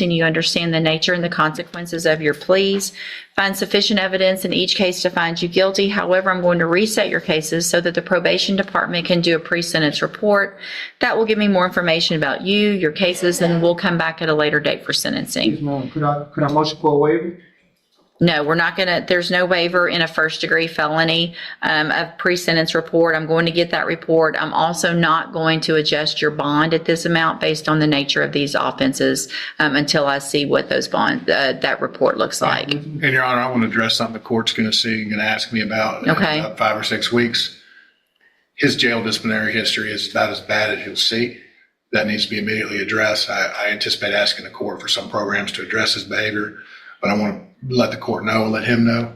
and you understand the nature and the consequences of your pleas. Find sufficient evidence in each case to find you guilty. However, I'm going to reset your cases so that the probation department can do a pre-sentence report. That will give me more information about you, your cases, and we'll come back at a later date for sentencing. Yes, ma'am. Could I motion for a waiver? No, we're not going to, there's no waiver in a first-degree felony of pre-sentence report. I'm going to get that report. I'm also not going to adjust your bond at this amount based on the nature of these offenses until I see what those that report looks like. And Your Honor, I want to address something the court's going to see and going to ask me about Okay. in about 5 or 6 weeks. His jail disciplinary history is about as bad as you'll see. That needs to be immediately addressed. I anticipate asking the court for some programs to address his behavior, but I want to let the court know and let him know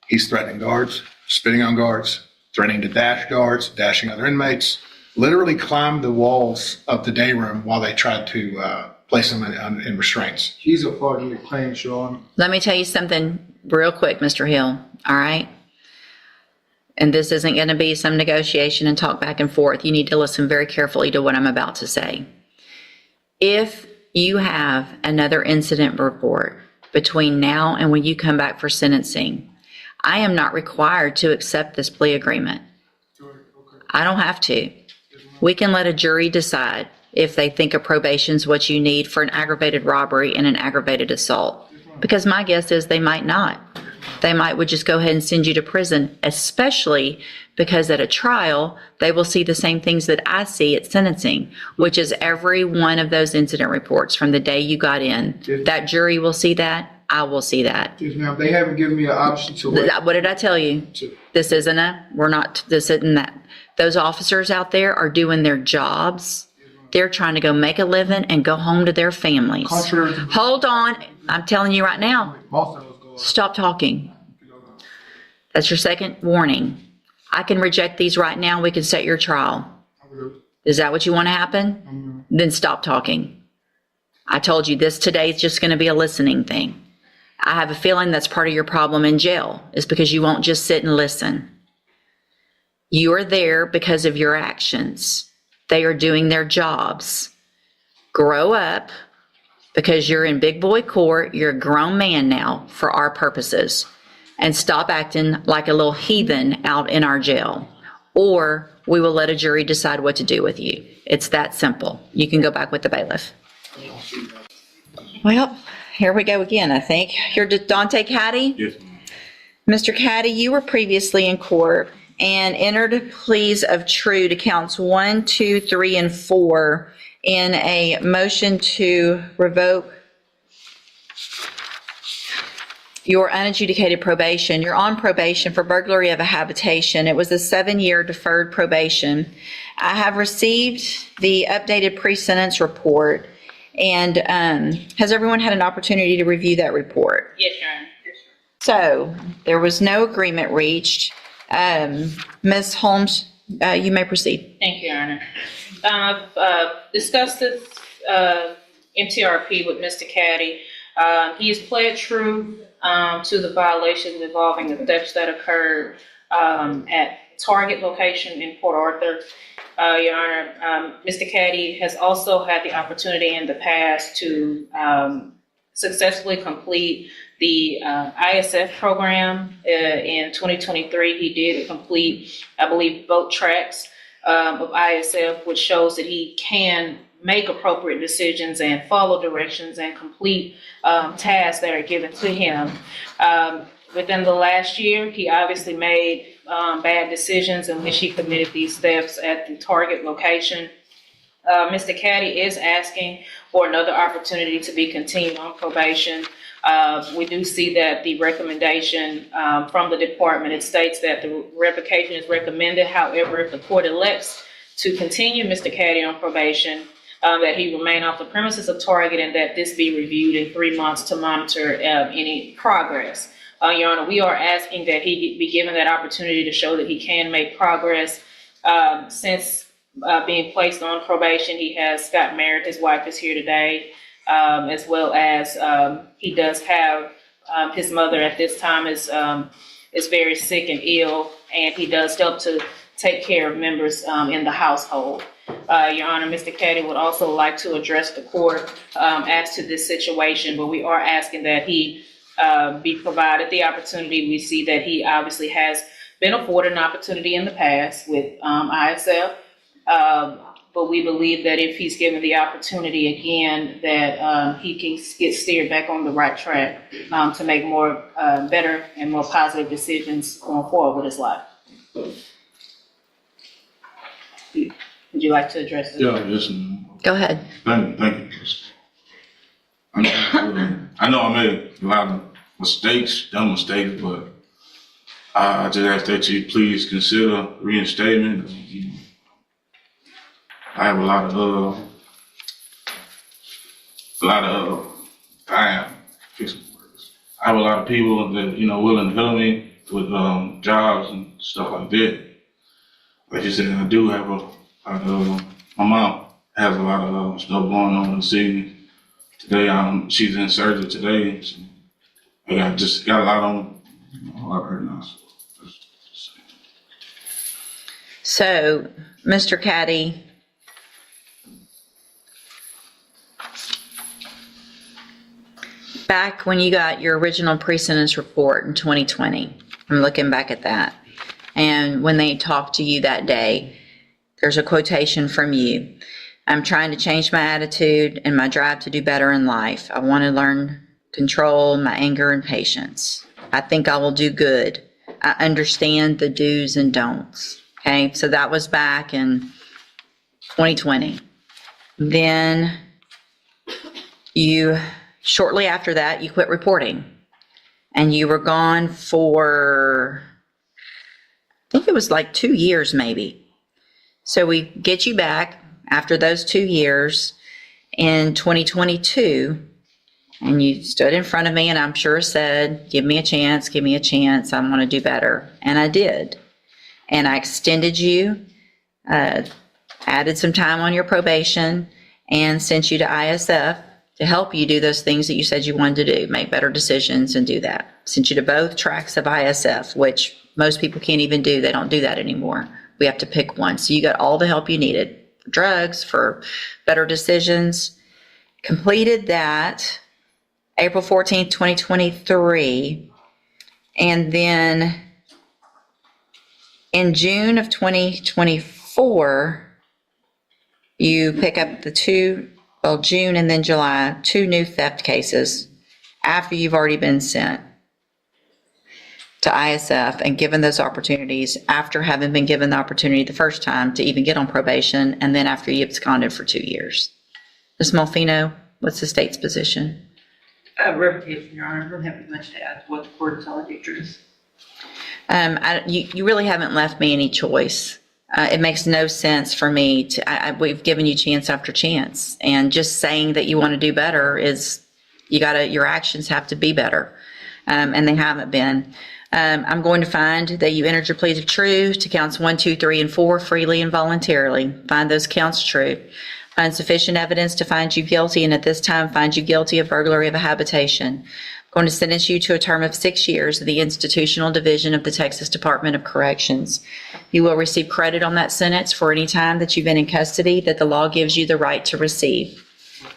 he's threatening guards, spitting on guards, threatening to dash guards, dashing other inmates, literally climbed the walls of the day room while they tried to place him in restraints. He's a party to the claim, Sean. Let me tell you something real quick, Mr. Hill, all right? And this isn't going to be some negotiation and talk back and forth. You need to listen very carefully to what I'm about to say. If you have another incident report between now and when you come back for sentencing, I am not required to accept this plea agreement. I don't have to. We can let a jury decide if they think a probation is what you need for an aggravated robbery and an aggravated assault. Because my guess is they might not. They would just go ahead and send you to prison, especially because at a trial, they will see the same things that I see at sentencing, which is every one of those incident reports from the day you got in. That jury will see that. I will see that. Yes, ma'am. They haven't given me an option to wait. What did I tell you? This isn't this isn't that. Those officers out there are doing their jobs. They're trying to go make a living and go home to their families. Contrary to- Hold on. I'm telling you right now. Stop talking. That's your second warning. I can reject these right now. We can set your trial. Is that what you want to happen? Then stop talking. I told you this today is just going to be a listening thing. I have a feeling that's part of your problem in jail is because you won't just sit and listen. You are there because of your actions. They are doing their jobs. Grow up. Because you're in big boy court, you're a grown man now for our purposes. And stop acting like a little heathen out in our jail. Or we will let a jury decide what to do with you. It's that simple. You can go back with the bailiff. Well, here we go again, I think. You're Dante Caddy? Yes. Mr. Caddy, you were previously in court and entered pleas of true to counts 1, 2, 3, and 4 in a motion to revoke your unadjudicated probation. You're on probation for burglary of a habitation. It was a 7-year deferred probation. I have received the updated pre-sentence report, and has everyone had an opportunity to review that report? Yes, Your Honor. So there was no agreement reached. Ms. Holmes, you may proceed. Thank you, Your Honor. I've discussed this MTRP with Mr. Caddy. He has pled true to the violations involving the thefts that occurred at Target location in Port Arthur. Your Honor, Mr. Caddy has also had the opportunity in the past to successfully complete the ISF program. In 2023, he did complete, I believe, both tracks of ISF, which shows that he can make appropriate decisions and follow directions and complete tasks that are given to him. Within the last year, he obviously made bad decisions in which he committed these thefts at the Target location. Mr. Caddy is asking for another opportunity to be continued on probation. We do see that the recommendation from the department, it states that the revocation is recommended. However, if the court elects to continue Mr. Caddy on probation, that he remain off the premises of Target and that this be reviewed in 3 months to monitor any progress. Your Honor, we are asking that he be given that opportunity to show that he can make progress. Since being placed on probation, he has got married. His wife is here today, as well as he does have his mother at this time is very sick and ill, and he does help to take care of members in the household. Your Honor, Mr. Caddy would also like to address the court as to this situation, but we are asking that he be provided the opportunity. We see that he obviously has been afforded an opportunity in the past with ISF, but we believe that if he's given the opportunity again, that he can get steered back on the right track to make more better and more positive decisions going forward with his life. Would you like to address this? Yeah, yes, ma'am. Go ahead. Thank you. I know I made a lot of dumb mistakes, but I just ask that you please consider reinstatement. I have a lot of I have a lot of people that, willing to help me with jobs and stuff like that. Like you said, I do have my mom has a lot of stuff going on this evening. Today, she's in surgery today. So I got a lot on her now. So, Mr. Caddy, back when you got your original pre-sentence report in 2020, I'm looking back at that, and when they talked to you that day, there's a quotation from you. I'm trying to change my attitude and my drive to do better in life. I want to learn control my anger and patience. I think I will do good. I understand the do's and don'ts. Okay, so that was back in 2020. Then shortly after that, you quit reporting. And you were gone for, I think it was like 2 years maybe. So we get you back after those 2 years in 2022, and you stood in front of me and I'm sure said, give me a chance, I want to do better. And I did. And I extended you, added some time on your probation, and sent you to ISF to help you do those things that you said you wanted to do, make better decisions and do that. Sent you to both tracks of ISF, which most people can't even do. They don't do that anymore. We have to pick one. So you got all the help you needed for drugs, for better decisions. Completed that April 14th, 2023. And then in June of 2024, you pick up June and then July, 2 new theft cases after you've already been sent to ISF and given those opportunities after having been given the opportunity the first time to even get on probation, and then after you absconded for 2 years. Ms. Molfino, what's the state's position? Revocation, Your Honor. I don't have much to add to what the court has already addressed. You really haven't left me any choice. It makes no sense for me to, we've given you chance after chance, and just saying that you want to do better is, your actions have to be better. And they haven't been. I'm going to find that you entered your pleas of true to counts 1, 2, 3, and 4 freely and voluntarily. Find those counts true. Find sufficient evidence to find you guilty, and at this time find you guilty of burglary of a habitation. I'm going to sentence you to a term of 6 years of the Institutional Division of the Texas Department of Corrections. You will receive credit on that sentence for any time that you've been in custody that the law gives you the right to receive.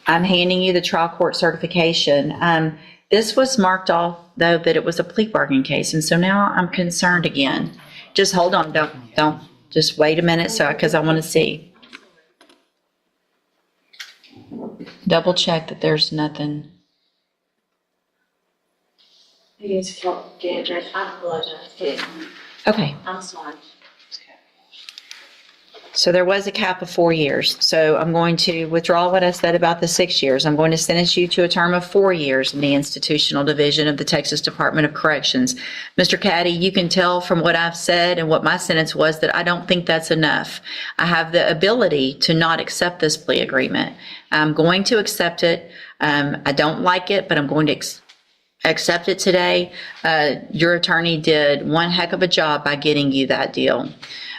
I'm handing you the trial court certification. This was marked off, though, that it was a plea bargain case, and so now I'm concerned again. Just hold on, don't, just wait a minute, because I want to see. Double check that there's nothing. Yes, Kendrick, I apologize. Okay. I'm sorry. So there was a cap of 4 years. So I'm going to withdraw what I said about the 6 years. I'm going to sentence you to a term of 4 years in the Institutional Division of the Texas Department of Corrections. Mr. Caddy, you can tell from what I've said and what my sentence was that I don't think that's enough. I have the ability to not accept this plea agreement. I'm going to accept it. I don't like it, but I'm going to accept it today. Your attorney did one heck of a job by getting you that deal.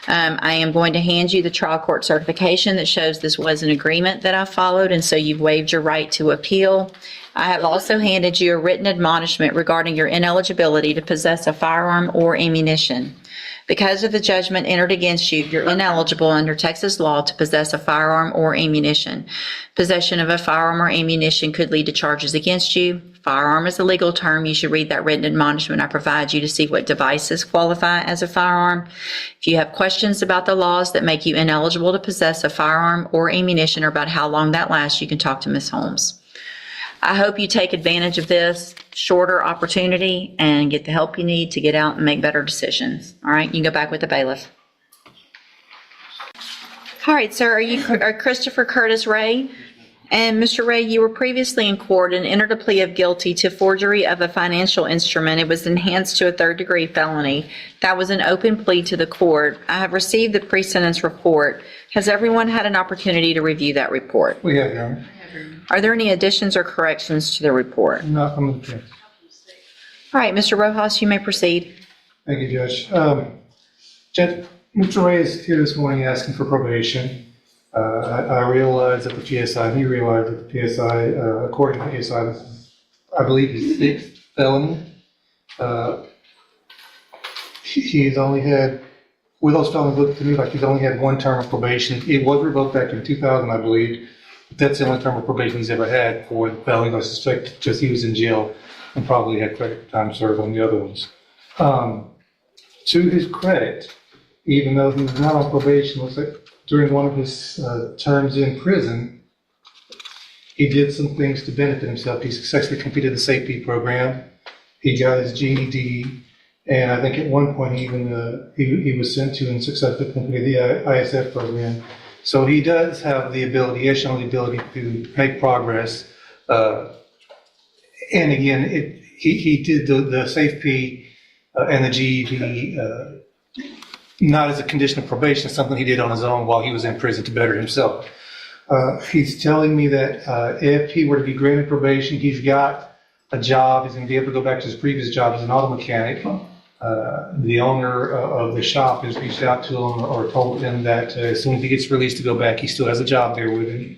I am going to hand you the trial court certification that shows this was an agreement that I followed, and so you've waived your right to appeal. I have also handed you a written admonishment regarding your ineligibility to possess a firearm or ammunition. Because of the judgment entered against you, you're ineligible under Texas law to possess a firearm or ammunition. Possession of a firearm or ammunition could lead to charges against you. Firearm is a legal term. You should read that written admonishment I provide you to see what devices qualify as a firearm. If you have questions about the laws that make you ineligible to possess a firearm or ammunition or about how long that lasts, you can talk to Ms. Holmes. I hope you take advantage of this shorter opportunity and get the help you need to get out and make better decisions. All right, you can go back with the bailiff. All right, sir, are Christopher Curtis Ray? And Mr. Ray, you were previously in court and entered a plea of guilty to forgery of a financial instrument. It was enhanced to a third-degree felony. That was an open plea to the court. I have received the pre-sentence report. Has everyone had an opportunity to review that report? We have, Your Honor. Are there any additions or corrections to the report? Not from the case. All right, Mr. Rojas, you may proceed. Thank you, Judge. Judge, Mr. Ray is here this morning asking for probation. I realize that the PSI, and he realized that the PSI, according to the PSI, this is, I believe, his sixth felony. He's only had, with those felonies, looked to me like he's only had one term of probation. It was revoked back in 2000, I believe. But that's the only term of probation he's ever had for the felony. I suspect just he was in jail and probably had credit time served on the other ones. To his credit, even though he was not on probation, looks like during one of his terms in prison, he did some things to benefit himself. He successfully completed the safety program. He got his GED, and I think at one point he even he was sent to and successfully completed the ISF program. So he does have the ability, he has shown the ability to make progress. And again, he did the safety and the GED not as a condition of probation, something he did on his own while he was in prison to better himself. He's telling me that if he were to be granted probation, he's got a job, he's going to be able to go back to his previous job as an auto mechanic. The owner of the shop has reached out to him or told him that as soon as he gets released to go back, he still has a job there with him.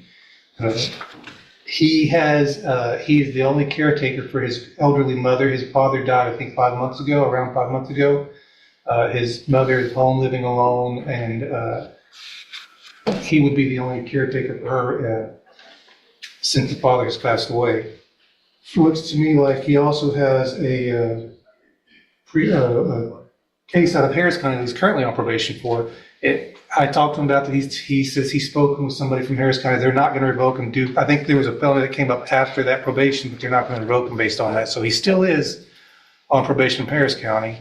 He is the only caretaker for his elderly mother. His father died, I think, around 5 months ago. His mother is home living alone, and he would be the only caretaker for her since the father has passed away. It looks to me like he also has a case out of Harris County that he's currently on probation for. I talked to him about that. He says he's spoken with somebody from Harris County. They're not going to revoke him. I think there was a felony that came up after that probation, but they're not going to revoke him based on that. So he still is on probation in Harris County.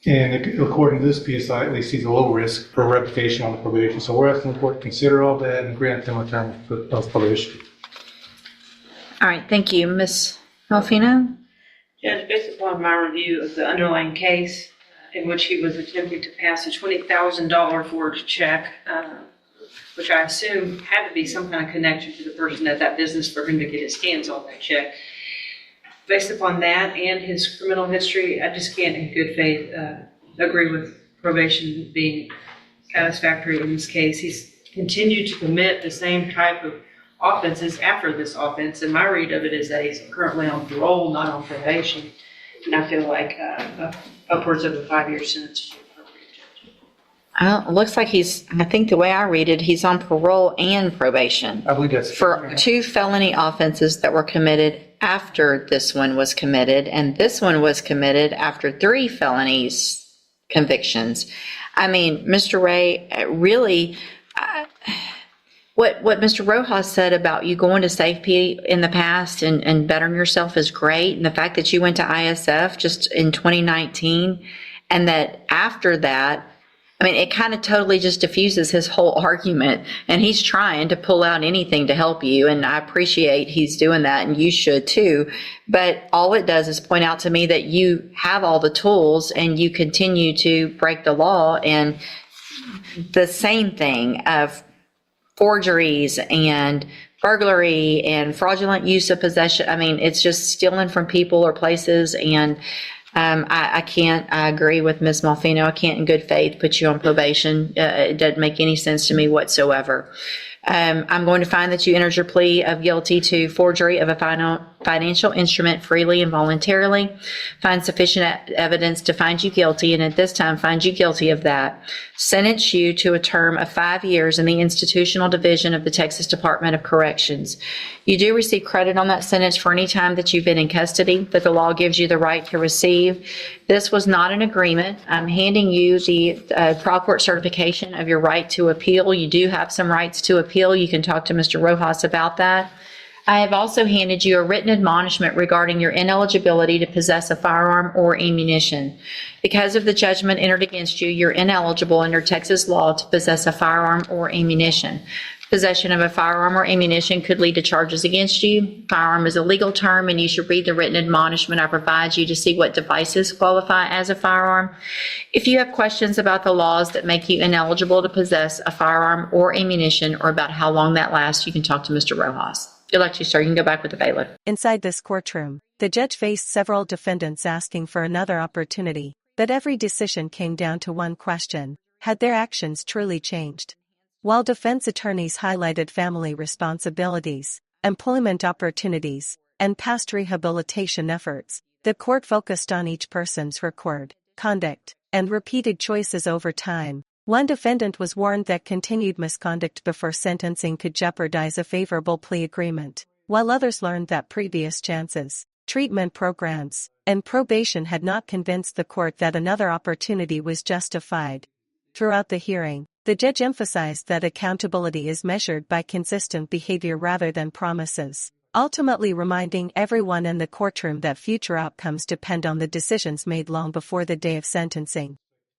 And according to this PSI, at least he's a low risk for revocation on the probation. So we're asking the court to consider all that and grant him a term of probation. All right, thank you. Ms. Melfino? Judge, based upon my review of the underlying case in which he was attempting to pass a $20,000 forged check, which I assume had to be some kind of connection to the person at that business for him to get his hands on that check. Based upon that and his criminal history, I just can't in good faith agree with probation being satisfactory in this case. He's continued to commit the same type of offenses after this offense, and my read of it is that he's currently on parole, not on probation, and I feel like upwards of a 5-year sentence. It looks like I think the way I read it, he's on parole and probation I believe that's for 2 felony offenses that were committed after this one was committed, and this one was committed after 3 felonies convictions. I mean, Mr. Ray, really, what Mr. Rojas said about you going to safety in the past and bettering yourself is great, and the fact that you went to ISF just in 2019, and that after that, I mean, it kind of totally just diffuses his whole argument, and he's trying to pull out anything to help you, and I appreciate he's doing that, and you should too. But all it does is point out to me that you have all the tools and you continue to break the law, and the same thing of forgeries and burglary and fraudulent use of possession. I mean, it's just stealing from people or places, and I agree with Ms. Malfino. I can't in good faith put you on probation. It doesn't make any sense to me whatsoever. I'm going to find that you entered your plea of guilty to forgery of a financial instrument freely and voluntarily, find sufficient evidence to find you guilty, and at this time find you guilty of that, sentence you to a term of 5 years in the institutional division of the Texas Department of Corrections. You do receive credit on that sentence for any time that you've been in custody that the law gives you the right to receive. This was not an agreement. I'm handing you the trial court certification of your right to appeal. You do have some rights to appeal. You can talk to Mr. Rojas about that. I have also handed you a written admonishment regarding your ineligibility to possess a firearm or ammunition. Because of the judgment entered against you, you're ineligible under Texas law to possess a firearm or ammunition. Possession of a firearm or ammunition could lead to charges against you. Firearm is a legal term, and you should read the written admonishment I provide you to see what devices qualify as a firearm. If you have questions about the laws that make you ineligible to possess a firearm or ammunition, or about how long that lasts, you can talk to Mr. Rojas. If you'd like to, sir, you can go back with the bailiff. Inside this courtroom, the judge faced several defendants asking for another opportunity, but every decision came down to one question: had their actions truly changed? While defense attorneys highlighted family responsibilities, employment opportunities, and past rehabilitation efforts, the court focused on each person's record, conduct, and repeated choices over time. One defendant was warned that continued misconduct before sentencing could jeopardize a favorable plea agreement, while others learned that previous chances, treatment programs, and probation had not convinced the court that another opportunity was justified. Throughout the hearing, the judge emphasized that accountability is measured by consistent behavior rather than promises, ultimately reminding everyone in the courtroom that future outcomes depend on the decisions made long before the day of sentencing.